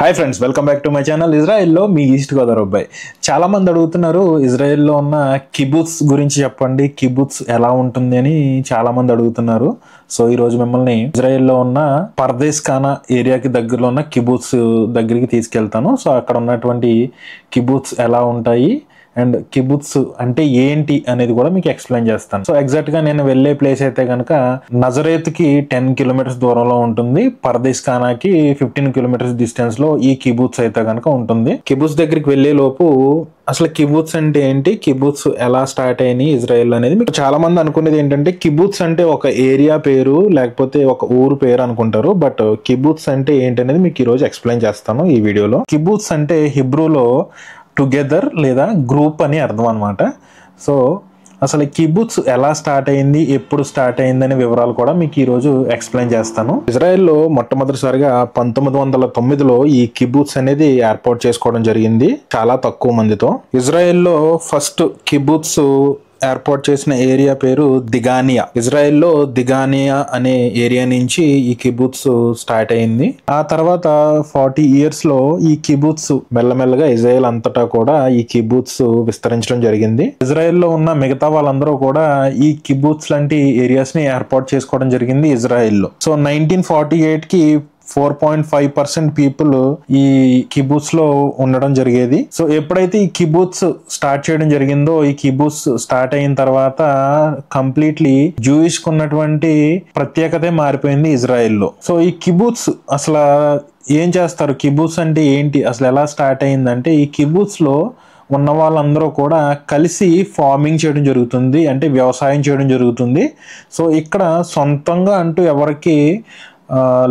Hi friends, welcome back to my channel. ఇజ్రాయెల్లో మీ east Godavari అబ్బాయి. చాలా మంది అడుగుతున్నారు ఇజ్రాయెల్లో ఉన్న కిబుట్స్ గురించి చెప్పండి, కిబుట్స్ ఎలా ఉంటుంది అని చాలా మంది అడుగుతున్నారు. సో ఈ రోజు మిమ్మల్ని ఇజ్రాయెల్లో ఉన్న పర్దేస్ ఖానా ఏరియాకి దగ్గరలో ఉన్న కిబుట్స్ దగ్గరికి తీసుకెళ్తాను. సో అక్కడ ఉన్నటువంటి కిబుట్స్ ఎలా ఉంటాయి అండ్ కిబుట్స్ అంటే ఏంటి అనేది కూడా మీకు ఎక్స్ప్లెయిన్ చేస్తాను. సో ఎగ్జాక్ట్ గా నేను వెళ్ళే ప్లేస్ అయితే కనుక నజరేత్ కి 10 కిలోమీటర్స్ దూరంలో ఉంటుంది. పర్దేస్ ఖానాకి 15 కిలోమీటర్స్ డిస్టెన్స్ లో ఈ కిబుట్స్ అయితే కనుక ఉంటుంది. కిబుట్స్ దగ్గరికి వెళ్లే లోపు అసలు కిబుట్స్ అంటే ఏంటి, కిబుట్స్ ఎలా స్టార్ట్ అయినాయి ఇజ్రాయెల్ అనేది మీకు చాలా మంది అనుకునేది ఏంటంటే కిబుట్స్ అంటే ఒక ఏరియా పేరు లేకపోతే ఒక ఊరు పేరు అనుకుంటారు. బట్ కిబుట్స్ అంటే ఏంటి అనేది మీకు ఈ రోజు ఎక్స్ప్లెయిన్ చేస్తాను ఈ వీడియోలో. కిబుట్స్ అంటే హిబ్రూలో టుగెదర్ లేదా గ్రూప్ అని అర్థం అనమాట. సో అసలు కిబుట్స్ ఎలా స్టార్ట్ అయింది, ఎప్పుడు స్టార్ట్ అయింది అనే వివరాలు కూడా మీకు ఈ రోజు ఎక్స్ప్లెయిన్ చేస్తాను. ఇజ్రాయెల్లో మొట్టమొదటిసారిగా 1909లో ఈ కిబుట్స్ అనేది ఏర్పాటు చేసుకోవడం జరిగింది, చాలా తక్కువ మందితో. ఇజ్రాయెల్లో ఫస్ట్ కిబుట్స్ ఏర్పాటు చేసిన ఏరియా పేరు దిగానియా. ఇజ్రాయెల్లో దిగానియా అనే ఏరియా నుంచి ఈ కిబుట్స్ స్టార్ట్ అయింది. ఆ తర్వాత 40 ఇయర్స్ లో ఈ కిబుట్స్ మెల్లమెల్లగా ఇజ్రాయెల్ అంతటా కూడా ఈ కిబుట్స్ విస్తరించడం జరిగింది. ఇజ్రాయెల్లో ఉన్న మిగతా వాళ్ళందరూ కూడా ఈ కిబుట్స్ లాంటి ఏరియాస్ ని ఏర్పాటు చేసుకోవడం జరిగింది ఇజ్రాయెల్లో. సో 1948 కి 4.5% పీపుల్ ఈ కిబుట్స్ లో ఉండడం జరిగేది. సో ఎప్పుడైతే ఈ కిబుట్స్ స్టార్ట్ చేయడం జరిగిందో, ఈ కిబుట్స్ స్టార్ట్ అయిన తర్వాత కంప్లీట్లీ జూయిష్ కు ఉన్నటువంటి ప్రత్యేకతే మారిపోయింది ఇజ్రాయెల్లో. సో ఈ కిబుట్స్ అసలు ఏం చేస్తారు, కిబుట్స్ అంటే ఏంటి, అసలు ఎలా స్టార్ట్ అయిందంటే ఈ కిబుట్స్ లో ఉన్న వాళ్ళందరూ కూడా కలిసి ఫార్మింగ్ చేయడం జరుగుతుంది, అంటే వ్యవసాయం చేయడం జరుగుతుంది. సో ఇక్కడ సొంతంగా అంటూ ఎవరికి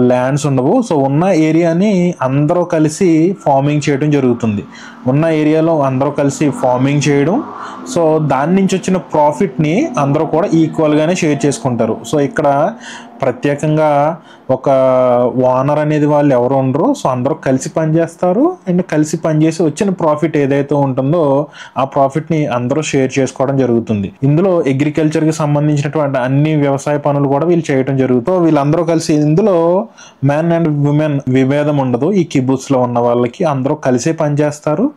ల్యాండ్స్ ఉండవు. సో ఉన్న ఏరియాని అందరూ కలిసి ఫార్మింగ్ చేయడం జరుగుతుంది. ఉన్న ఏరియాలో అందరూ కలిసి ఫార్మింగ్ చేయడం, సో దాని నుంచి వచ్చిన ప్రాఫిట్ని అందరూ కూడా ఈక్వల్గానే షేర్ చేసుకుంటారు. సో ఇక్కడ ప్రత్యేకంగా ఒక ఓనర్ అనేది వాళ్ళు ఎవరు ఉండరు. సో అందరూ కలిసి పనిచేస్తారు అండ్ కలిసి పనిచేసి వచ్చిన ప్రాఫిట్ ఏదైతే ఉంటుందో ఆ ప్రాఫిట్ని అందరూ షేర్ చేసుకోవడం జరుగుతుంది. ఇందులో అగ్రికల్చర్కి సంబంధించినటువంటి అన్ని వ్యవసాయ పనులు కూడా వీళ్ళు చేయడం జరుగుతుంది. వీళ్ళందరూ కలిసి, ఇందులో మ్యాన్ అండ్ విమెన్ విభేదం ఉండదు. ఈ కిబుట్స్లో ఉన్న వాళ్ళకి అందరూ కలిసే పనిచేస్తారు,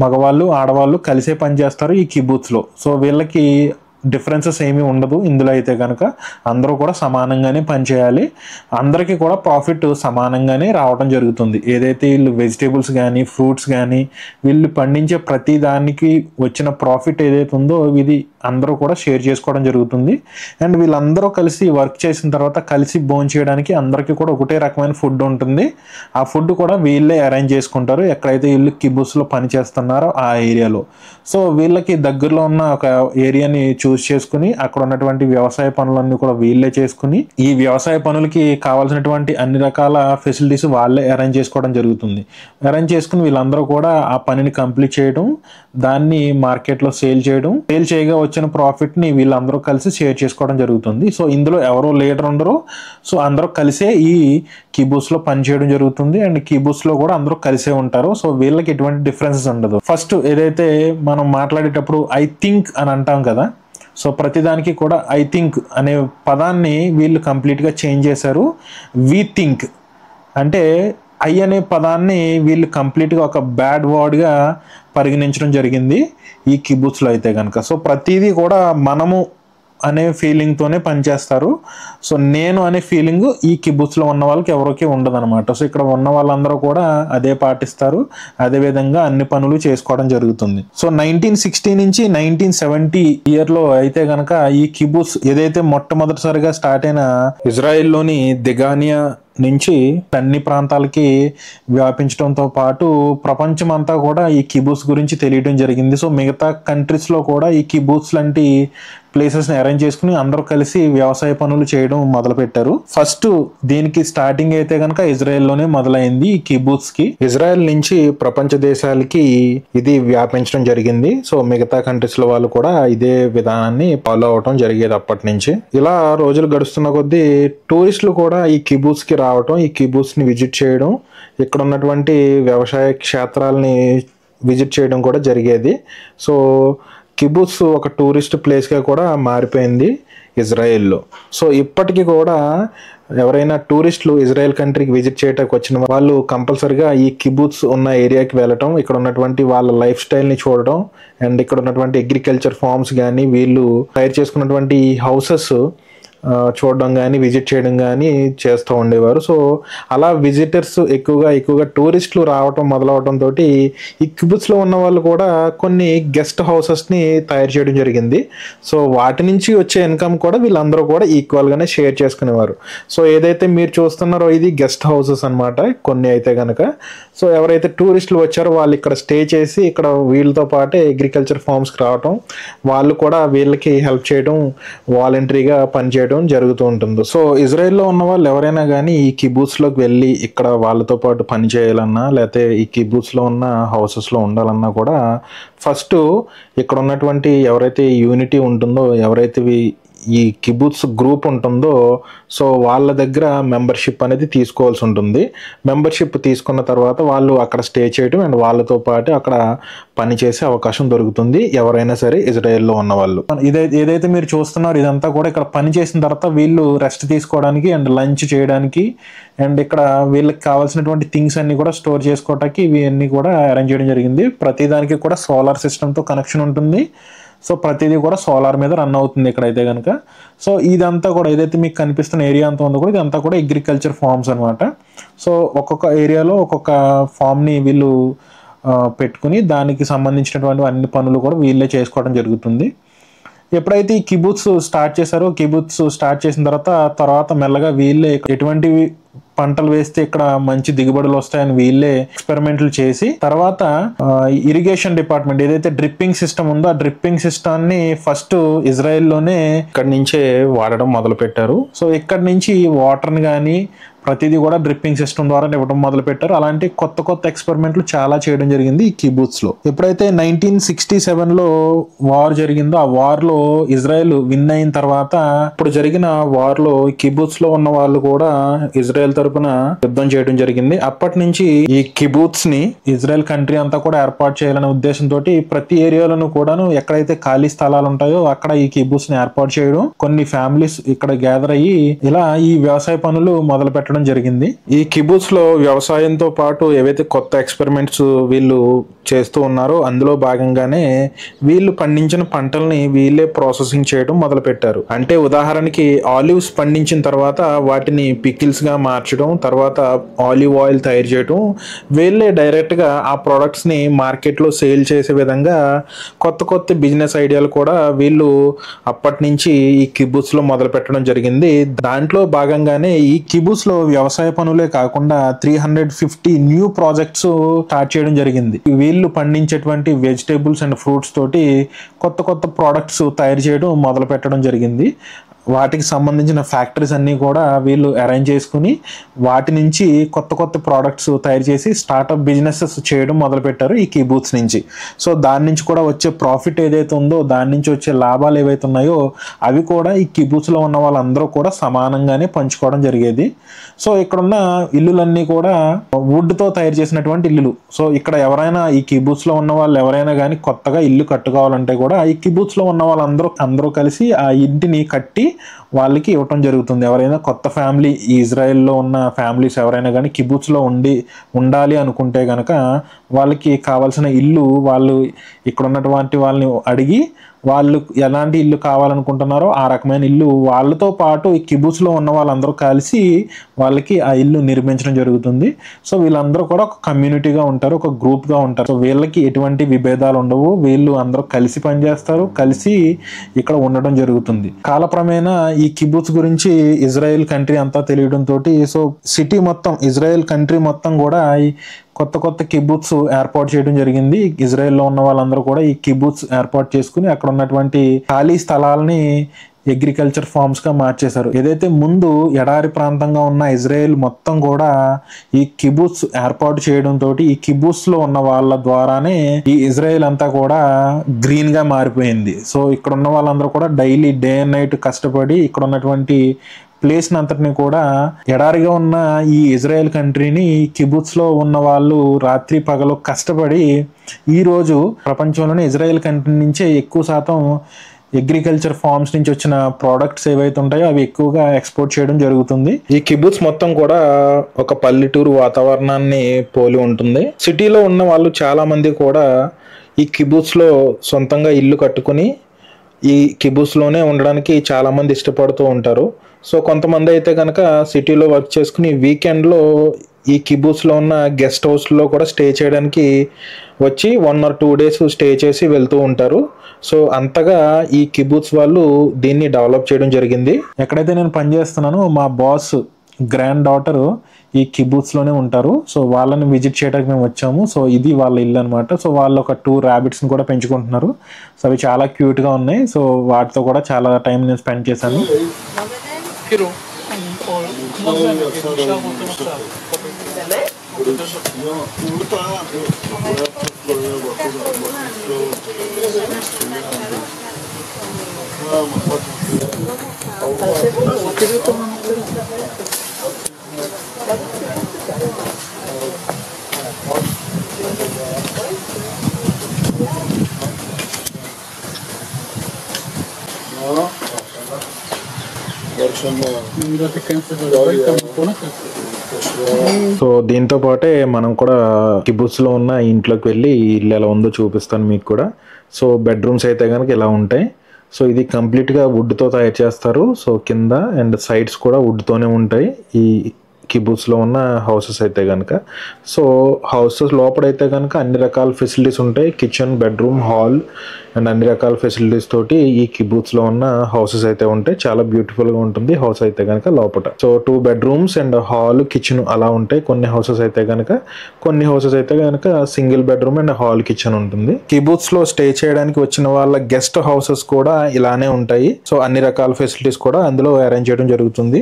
మగవాళ్ళు ఆడవాళ్ళు కలిసే పనిచేస్తారు ఈ కిబుట్స్లో. సో వీళ్ళకి డిఫరెన్సెస్ ఏమీ ఉండదు. ఇందులో అయితే కనుక అందరూ కూడా సమానంగానే పనిచేయాలి, అందరికీ కూడా ప్రాఫిట్ సమానంగానే రావడం జరుగుతుంది. ఏదైతే వీళ్ళు వెజిటేబుల్స్ కానీ ఫ్రూట్స్ కానీ వీళ్ళు పండించే ప్రతి దానికి వచ్చిన ప్రాఫిట్ ఏదైతే ఉందో ఇది అందరూ కూడా షేర్ చేసుకోవడం జరుగుతుంది. అండ్ వీళ్ళందరూ కలిసి వర్క్ చేసిన తర్వాత కలిసి భోజనం చేయడానికి అందరికీ కూడా ఒకటే రకమైన ఫుడ్ ఉంటుంది. ఆ ఫుడ్ కూడా వీళ్ళే అరేంజ్ చేసుకుంటారు ఎక్కడైతే వీళ్ళు కిబుట్స్లో పని చేస్తున్నారో ఆ ఏరియాలో. సో వీళ్ళకి దగ్గరలో ఉన్న ఒక ఏరియాని చూస్ చేసుకుని అక్కడ ఉన్నటువంటి వ్యవసాయ పనులన్నీ కూడా వీళ్ళే చేసుకుని ఈ వ్యవసాయ పనులకి కావాల్సినటువంటి అన్ని రకాల ఫెసిలిటీస్ వాళ్ళే అరేంజ్ చేసుకోవడం జరుగుతుంది. అరేంజ్ చేసుకుని వీళ్ళందరూ కూడా ఆ పనిని కంప్లీట్ చేయడం, దాన్ని మార్కెట్లో సేల్ చేయడం, సేల్ చేయగా వచ్చిన ప్రాఫిట్ ని వీళ్ళందరూ కలిసి షేర్ చేసుకోవడం జరుగుతుంది. సో ఇందులో ఎవరో లీడర్ ఉండరు. సో అందరూ కలిసే ఈ కిబుట్స్ లో పని చేయడం జరుగుతుంది అండ్ కిబుట్స్ లో కూడా అందరూ కలిసే ఉంటారు. సో వీళ్ళకి ఎటువంటి డిఫరెన్సెస్ ఉండదు. ఫస్ట్ ఏదైతే మనం మాట్లాడేటప్పుడు ఐ థింక్ అని అంటాం కదా, సో ప్రతిదానికి కూడా ఐ థింక్ అనే పదాన్ని వీళ్ళు కంప్లీట్గా చేంజ్ చేశారు. వి థింక్ అంటే ఐ అనే పదాన్ని వీళ్ళు కంప్లీట్గా ఒక బ్యాడ్ వర్డ్గా పరిగణించడం జరిగింది ఈ కిబుట్స్లో అయితే కనుక. సో ప్రతిదీ కూడా మనము అనే ఫీలింగ్తోనే పనిచేస్తారు. సో నేను అనే ఫీలింగ్ ఈ కిబుట్స్లో ఉన్న వాళ్ళకి ఎవరికి ఉండదు అనమాట. సో ఇక్కడ ఉన్న వాళ్ళందరూ కూడా అదే పాటిస్తారు, అదేవిధంగా అన్ని పనులు చేసుకోవడం జరుగుతుంది. సో 1960 నుంచి 1970 ఇయర్లో అయితే కనుక ఈ కిబుట్స్ ఏదైతే మొట్టమొదటిసారిగా స్టార్ట్ అయిన ఇజ్రాయెల్లోని దిగానియా నుంచి అన్ని ప్రాంతాలకి వ్యాపించడంతో పాటు ప్రపంచం అంతా కూడా ఈ కిబుట్స్ గురించి తెలియడం జరిగింది. సో మిగతా కంట్రీస్లో కూడా ఈ కిబుట్స్ లాంటి ప్లేసెస్ని అరేంజ్ చేసుకుని అందరూ కలిసి వ్యవసాయ పనులు చేయడం మొదలుపెట్టారు. ఫస్ట్ దీనికి స్టార్టింగ్ అయితే కనుక ఇజ్రాయెల్లోనే మొదలైంది ఈ కిబుట్స్ కి. ఇజ్రాయెల్ నుంచి ప్రపంచ దేశాలకి ఇది వ్యాపించడం జరిగింది. సో మిగతా కంట్రీస్ లో వాళ్ళు కూడా ఇదే విధానాన్ని ఫాలో అవడం జరిగేది అప్పటి నుంచి. ఇలా రోజులు గడుస్తున్న కొద్దీ టూరిస్టులు కూడా ఈ కిబుట్స్ కి రావటం, ఈ కిబుట్స్ ని విజిట్ చేయడం, ఇక్కడ ఉన్నటువంటి వ్యవసాయ క్షేత్రాలని విజిట్ చేయడం కూడా జరిగేది. సో కిబుత్స్ ఒక టూరిస్ట్ ప్లేస్గా కూడా మారిపోయింది ఇజ్రాయెల్లో. సో ఇప్పటికీ కూడా ఎవరైనా టూరిస్టులు ఇజ్రాయెల్ కంట్రీకి విజిట్ చేయడానికి వచ్చిన వాళ్ళు కంపల్సరిగా ఈ కిబుత్స్ ఉన్న ఏరియాకి వెళ్ళటం, ఇక్కడ ఉన్నటువంటి వాళ్ళ లైఫ్ స్టైల్ని చూడడం, అండ్ ఇక్కడ ఉన్నటువంటి అగ్రికల్చర్ ఫార్మ్స్ కానీ వీళ్ళు తయారు చేసుకున్నటువంటి హౌసెస్ చూడడం కానీ విజిట్ చేయడం కానీ చేస్తూ ఉండేవారు. సో అలా విజిటర్స్ ఎక్కువగా టూరిస్టులు రావటం మొదలవడంతో ఈ కిబుత్స్లో ఉన్న వాళ్ళు కూడా కొన్ని గెస్ట్ హౌసెస్ని తయారు చేయడం జరిగింది. సో వాటి నుంచి వచ్చే ఇన్కమ్ కూడా వీళ్ళందరూ కూడా ఈక్వల్గానే షేర్ చేసుకునేవారు. సో ఏదైతే మీరు చూస్తున్నారో ఇది గెస్ట్ హౌసెస్ అనమాట కొన్ని అయితే కనుక. సో ఎవరైతే టూరిస్టులు వచ్చారో వాళ్ళు ఇక్కడ స్టే చేసి ఇక్కడ వీళ్ళతో పాటే అగ్రికల్చర్ ఫార్మ్స్కి రావటం, వాళ్ళు కూడా వీళ్ళకి హెల్ప్ చేయడం, వాలంటరీగా పనిచేయడం జరుగుతూ ఉంటుంది. సో ఇజ్రాయెల్లో ఉన్న వాళ్ళు ఎవరైనా కానీ ఈ కిబూత్స్లోకి వెళ్ళి ఇక్కడ వాళ్ళతో పాటు పని చేయాలన్నా లేకపోతే ఈ కిబూత్స్లో ఉన్న హౌసెస్లో ఉండాలన్నా కూడా ఫస్ట్ ఇక్కడ ఉన్నటువంటి ఎవరైతే యూనిటీ ఉంటుందో, ఎవరైతే ఈ కిబుత్స్ గ్రూప్ ఉంటుందో సో వాళ్ళ దగ్గర మెంబర్షిప్ అనేది తీసుకోవాల్సి ఉంటుంది. మెంబర్షిప్ తీసుకున్న తర్వాత వాళ్ళు అక్కడ స్టే చేయడం అండ్ వాళ్ళతో పాటు అక్కడ పని చేసే అవకాశం దొరుకుతుంది ఎవరైనా సరే ఇజ్రాయెల్లో ఉన్న వాళ్ళు. ఏదైతే మీరు చూస్తున్నారో ఇదంతా కూడా ఇక్కడ పని చేసిన తర్వాత వీళ్ళు రెస్ట్ తీసుకోవడానికి అండ్ లంచ్ చేయడానికి అండ్ ఇక్కడ వీళ్ళకి కావాల్సినటువంటి థింగ్స్ అన్ని కూడా స్టోర్ చేసుకోవడానికి ఇవన్నీ కూడా అరేంజ్ చేయడం జరిగింది. ప్రతిదానికి కూడా సోలార్ సిస్టమ్తో కనెక్షన్ ఉంటుంది. సో ప్రతిదీ కూడా సోలార్ మీద రన్ అవుతుంది ఇక్కడైతే కనుక. సో ఇదంతా కూడా ఏదైతే మీకు కనిపిస్తున్న ఏరియా అంతా ఉందో కూడా ఇదంతా కూడా అగ్రికల్చర్ ఫార్మ్స్ అనమాట. సో ఒక్కొక్క ఏరియాలో ఒక్కొక్క ఫామ్ని వీళ్ళు పెట్టుకుని దానికి సంబంధించినటువంటి అన్ని పనులు కూడా వీళ్ళే చేసుకోవడం జరుగుతుంది. ఎప్పుడైతే ఈ కిబుత్స్ స్టార్ట్ చేశారో, కిబుత్స్ స్టార్ట్ చేసిన తర్వాత మెల్లగా వీళ్ళే ఎటువంటి పంటలు వేస్తే ఇక్కడ మంచి దిగుబడులు వస్తాయని వీళ్ళే ఎక్స్పెరిమెంట్లు చేసి తర్వాత ఇరిగేషన్ డిపార్ట్మెంట్ ఏదైతే డ్రిప్పింగ్ సిస్టమ్ ఉందో ఆ డ్రిప్పింగ్ సిస్టమ్ని ఫస్ట్ ఇజ్రాయెల్లోనే ఇక్కడి నుంచే వాడడం మొదలు పెట్టారు. సో ఇక్కడి నుంచి వాటర్ని కానీ ప్రతిదీ కూడా డ్రిప్పింగ్ సిస్టమ్ ద్వారా ఇవ్వడం మొదలు పెట్టారు. అలాంటి కొత్త ఎక్స్పెరిమెంట్లు చాలా చేయడం జరిగింది ఈ కిబుత్స్లో. ఎప్పుడైతే 1967లో వార్ జరిగిందో ఆ వార్లో ఇజ్రాయెల్ విన్ అయిన తర్వాత ఇప్పుడు జరిగిన వార్లో కిబుత్స్లో ఉన్న వాళ్ళు కూడా ఇజ్రాయెల్ తరపున యుద్ధం చేయడం జరిగింది. అప్పటి నుంచి ఈ కిబుత్స్ ని ఇజ్రాయెల్ కంట్రీ అంతా కూడా ఏర్పాటు చేయాలనే ఉద్దేశంతో ప్రతి ఏరియాలను కూడాను ఎక్కడైతే ఖాళీ స్థలాలు ఉంటాయో అక్కడ ఈ కిబుత్స్ ని ఏర్పాటు చేయడం, కొన్ని ఫ్యామిలీస్ ఇక్కడ గ్యాదర్ అయ్యి ఇలా ఈ వ్యవసాయ పనులు మొదలు పెట్టడం జరిగింది. ఈ కిబుత్స్ లో వ్యవసాయంతో పాటు ఏవైతే కొత్త ఎక్స్పెరిమెంట్స్ వీళ్ళు చేస్తూ ఉన్నారో అందులో భాగంగానే వీళ్ళు పండించిన పంటల్ని వీళ్ళే ప్రాసెసింగ్ చేయడం మొదలు పెట్టారు. అంటే ఉదాహరణకి ఆలివ్స్ పండించిన తర్వాత వాటిని పికిల్స్ గా మార్చడం, తర్వాత ఆలివ్ ఆయిల్ తయారు చేయడం, వీళ్ళే డైరెక్ట్ గా ఆ ప్రొడక్ట్స్ ని మార్కెట్ లో సేల్ చేసే విధంగా కొత్త బిజినెస్ ఐడియాలు కూడా వీళ్ళు అప్పటి నుంచి ఈ కిబుత్స్ లో మొదలు పెట్టడం జరిగింది. దాంట్లో భాగంగానే ఈ కిబుత్స్ లో వ్యవసాయ పనులే కాకుండా 350 న్యూ ప్రాజెక్ట్స్ స్టార్ట్ చేయడం జరిగింది. వీళ్ళు పండించేటువంటి వెజిటేబుల్స్ అండ్ ఫ్రూట్స్ తోటి కొత్త ప్రోడక్ట్స్ తయారు చేయడం మొదలు పెట్టడం జరిగింది. వాటికి సంబంధించిన ఫ్యాక్టరీస్ అన్నీ కూడా వీళ్ళు అరేంజ్ చేసుకుని వాటి నుంచి కొత్త ప్రోడక్ట్స్ తయారు చేసి స్టార్ట్అప్ బిజినెసెస్ చేయడం మొదలుపెట్టారు ఈ కిబుత్స్ నుంచి. సో దాని నుంచి కూడా వచ్చే ప్రాఫిట్ ఏదైతే ఉందో, దాని నుంచి వచ్చే లాభాలు ఏవైతే ఉన్నాయో అవి కూడా ఈ కిబుత్స్లో ఉన్న వాళ్ళందరూ కూడా సమానంగానే పంచుకోవడం జరిగేది. సో ఇక్కడున్న ఇల్లులన్నీ కూడా వుడ్తో తయారు చేసినటువంటి ఇల్లులు. సో ఇక్కడ ఎవరైనా ఈ కిబుత్స్లో ఉన్న వాళ్ళు ఎవరైనా కానీ కొత్తగా ఇల్లు కట్టుకోవాలంటే కూడా ఈ కిబుత్స్లో ఉన్న వాళ్ళందరూ కలిసి ఆ ఇంటిని కట్టి వాళ్ళకి ఇవ్వటం జరుగుతుంది. ఎవరైనా కొత్త ఫ్యామిలీ ఈ ఇజ్రాయెల్లో ఉన్న ఫ్యామిలీస్ ఎవరైనా కానీ కిబుత్స్లో ఉండాలి అనుకుంటే కనుక వాళ్ళకి కావాల్సిన ఇల్లు వాళ్ళు ఇక్కడ ఉన్నటువంటి వాళ్ళని అడిగి వాళ్ళు ఎలాంటి ఇల్లు కావాలనుకుంటున్నారో ఆ రకమైన ఇల్లు వాళ్ళతో పాటు ఈ కిబుత్స్లో ఉన్న వాళ్ళందరూ కలిసి వాళ్ళకి ఆ ఇల్లు నిర్మించడం జరుగుతుంది. సో వీళ్ళందరూ కూడా ఒక కమ్యూనిటీగా ఉంటారు, ఒక గ్రూప్గా ఉంటారు. సో వీళ్ళకి ఎటువంటి విభేదాలు ఉండవు, వీళ్ళు అందరూ కలిసి పనిచేస్తారు, కలిసి ఇక్కడ ఉండడం జరుగుతుంది. కాలక్రమేణా ఈ కిబుత్స్ గురించి ఇజ్రాయెల్ కంట్రీ అంతా తెలియడంతో సో సిటీ మొత్తం ఇజ్రాయెల్ కంట్రీ మొత్తం కూడా కొత్త కిబుత్స్ ఏర్పాటు చేయడం జరిగింది. ఇజ్రాయెల్లో ఉన్న వాళ్ళందరూ కూడా ఈ కిబుత్స్ ఏర్పాటు చేసుకుని అక్కడ ఉన్నటువంటి ఖాళీ స్థలాలని అగ్రికల్చర్ ఫార్మ్స్ గా మార్చేశారు. ఏదైతే ముందు ఎడారి ప్రాంతంగా ఉన్న ఇజ్రాయెల్ మొత్తం కూడా ఈ కిబుత్స్ ఏర్పాటు చేయడంతో ఈ కిబుత్స్ లో ఉన్న వాళ్ళ ద్వారానే ఈ ఇజ్రాయెల్ అంతా కూడా గ్రీన్ గా మారిపోయింది. సో ఇక్కడ ఉన్న వాళ్ళందరూ కూడా డైలీ డే అండ్ నైట్ కష్టపడి ఇక్కడ ఉన్నటువంటి ప్లేస్ అంతటిని కూడా ఎడారిగా ఉన్న ఈ ఇజ్రాయెల్ కంట్రీని కిబుత్స్లో ఉన్న వాళ్ళు రాత్రి పగలు కష్టపడి ఈరోజు ప్రపంచంలోనే ఇజ్రాయెల్ కంట్రీ నుంచే ఎక్కువ శాతం అగ్రికల్చర్ ఫార్మ్స్ నుంచి వచ్చిన ప్రోడక్ట్స్ ఏవైతే ఉంటాయో అవి ఎక్కువగా ఎక్స్పోర్ట్ చేయడం జరుగుతుంది. ఈ కిబుత్స్ మొత్తం కూడా ఒక పల్లెటూరు వాతావరణాన్ని పోలి ఉంటుంది. సిటీలో ఉన్న వాళ్ళు చాలా మంది కూడా ఈ కిబుత్స్లో సొంతంగా ఇల్లు కట్టుకుని ఈ కిబుత్స్లోనే ఉండడానికి చాలా మంది ఇష్టపడుతూ ఉంటారు. సో కొంతమంది అయితే కనుక సిటీలో వర్క్ చేసుకుని వీకెండ్లో ఈ కిబుత్స్లో ఉన్న గెస్ట్ హౌస్లో కూడా స్టే చేయడానికి వచ్చి 1 or 2 days స్టే చేసి వెళ్తూ ఉంటారు. సో అంతగా ఈ కిబుత్స్ వాళ్ళు దీన్ని డెవలప్ చేయడం జరిగింది. ఎక్కడైతే నేను పనిచేస్తున్నానో మా బాస్ గ్రాండ్ డాటర్ ఈ కిబుత్స్లోనే ఉంటారు. సో వాళ్ళని విజిట్ చేయడానికి మేము వచ్చాము. సో ఇది వాళ్ళ ఇల్లు అనమాట. సో వాళ్ళు ఒక 2 rabbitsని కూడా పెంచుకుంటున్నారు. సో అవి చాలా క్యూట్గా ఉన్నాయి. సో వాటితో కూడా చాలా టైం నేను స్పెండ్ చేశాను. సో దీంతో పాటే మనం కూడా కిబుత్స్ లో ఉన్న ఇంట్లోకి వెళ్ళి ఇల్లు ఎలా ఉందో చూపిస్తాను మీకు కూడా. సో బెడ్రూమ్స్ అయితే కనుక ఇలా ఉంటాయి. సో ఇది కంప్లీట్గా వుడ్తో తయారు చేస్తారు. సో కింద అండ్ సైడ్స్ కూడా వుడ్తోనే ఉంటాయి ఈ కిబుత్స్లో ఉన్న హౌసెస్ అయితే కనుక. సో హౌసెస్ లోపలైతే కనుక అన్ని రకాల ఫెసిలిటీస్ ఉంటాయి. కిచెన్, బెడ్రూమ్, హాల్ అండ్ అన్ని రకాల ఫెసిలిటీస్ తోటి ఈ కిబుత్స్లో ఉన్న హౌసెస్ అయితే ఉంటాయి. చాలా బ్యూటిఫుల్గా ఉంటుంది హౌస్ అయితే కనుక లోపల. So 2 bedrooms and hall, kitchen అలా ఉంటాయి కొన్ని హౌసెస్ అయితే కనుక. కొన్ని హౌసెస్ అయితే కనుక single bedroom and hall, kitchen ఉంటుంది. కిబుత్స్లో స్టే చేయడానికి వచ్చిన వాళ్ళ గెస్ట్ హౌసెస్ కూడా ఇలానే ఉంటాయి. సో అన్ని రకాల ఫెసిలిటీస్ కూడా అందులో అరేంజ్ చేయడం జరుగుతుంది.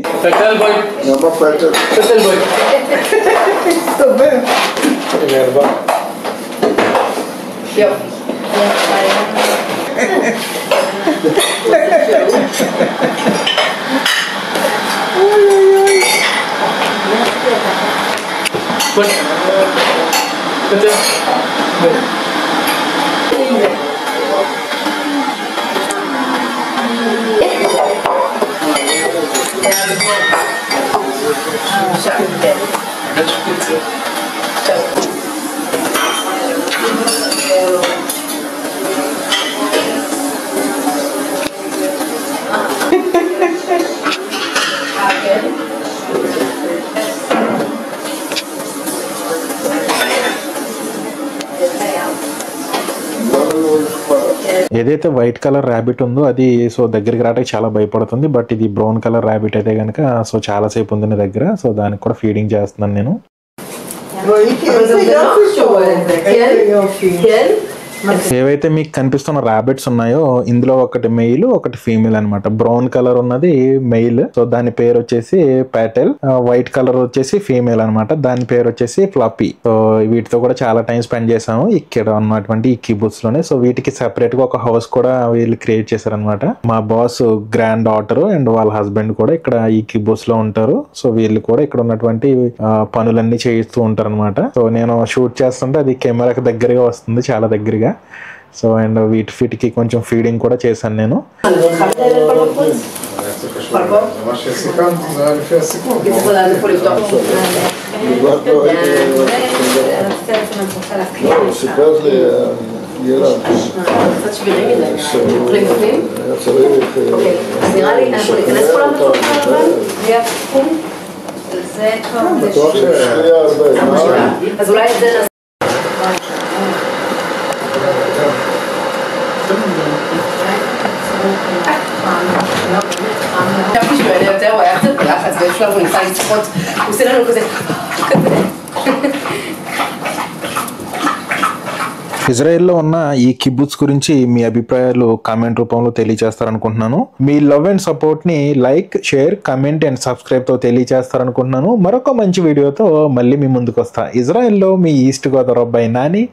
ఏదైతే వైట్ కలర్ ర్యాబిట్ ఉందో అది సో దగ్గరికి రావడానికి చాలా భయపడుతుంది. బట్ ఇది బ్రౌన్ కలర్ ర్యాబిట్ అయితే కనుక సో చాలా సేపు ఉంది నా దగ్గర. సో దానికి కూడా ఫీడింగ్ చేస్తున్నాను నేను. ఏవైతే మీకు కనిపిస్తున్న ర్యాబిట్స్ ఉన్నాయో ఇందులో ఒకటి మెయిల్, ఒకటి ఫీమేల్ అనమాట. బ్రౌన్ కలర్ ఉన్నది మెయిల్. సో దాని పేరు వచ్చేసి ప్యాటెల్. వైట్ కలర్ వచ్చేసి ఫీమేల్ అనమాట. దాని పేరు వచ్చేసి ఫ్లఫీ. సో వీటితో కూడా చాలా టైం స్పెండ్ చేసాము ఇక్కడ ఉన్నటువంటి ఈ కిబుత్స్ లోనే. సో వీటికి సెపరేట్ గా ఒక హౌస్ కూడా వీళ్ళు క్రియేట్ చేశారనమాట. మా బాస్ గ్రాండ్ డాటర్ అండ్ వాళ్ళ హస్బెండ్ కూడా ఇక్కడ ఈ కిబుత్స్ లో ఉంటారు. సో వీళ్ళు కూడా ఇక్కడ ఉన్నటువంటి పనులన్నీ చేయిస్తూ ఉంటారు అనమాట. సో నేను షూట్ చేస్తుంటే అది కెమెరాకి దగ్గరగా వస్తుంది, చాలా దగ్గరగా. సో అండ్ వీటికి కొంచెం ఫీడింగ్ కూడా చేశాను నేను. ఇజ్రాయెల్లో ఉన్న ఈ కిబుత్స్ గురించి మీ అభిప్రాయాలు కామెంట్ రూపంలో తెలియజేస్తారనుకుంటున్నాను. మీ లవ్ అండ్ సపోర్ట్ ని like, share, comment and subscribe తో తెలియజేస్తారనుకుంటున్నాను. మరొక మంచి వీడియోతో మళ్ళీ మీ ముందుకు వస్తా. ఇజ్రాయెల్లో మీ ఈస్ట్ గోదావరి అబ్బాయి నాని.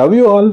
Love you all.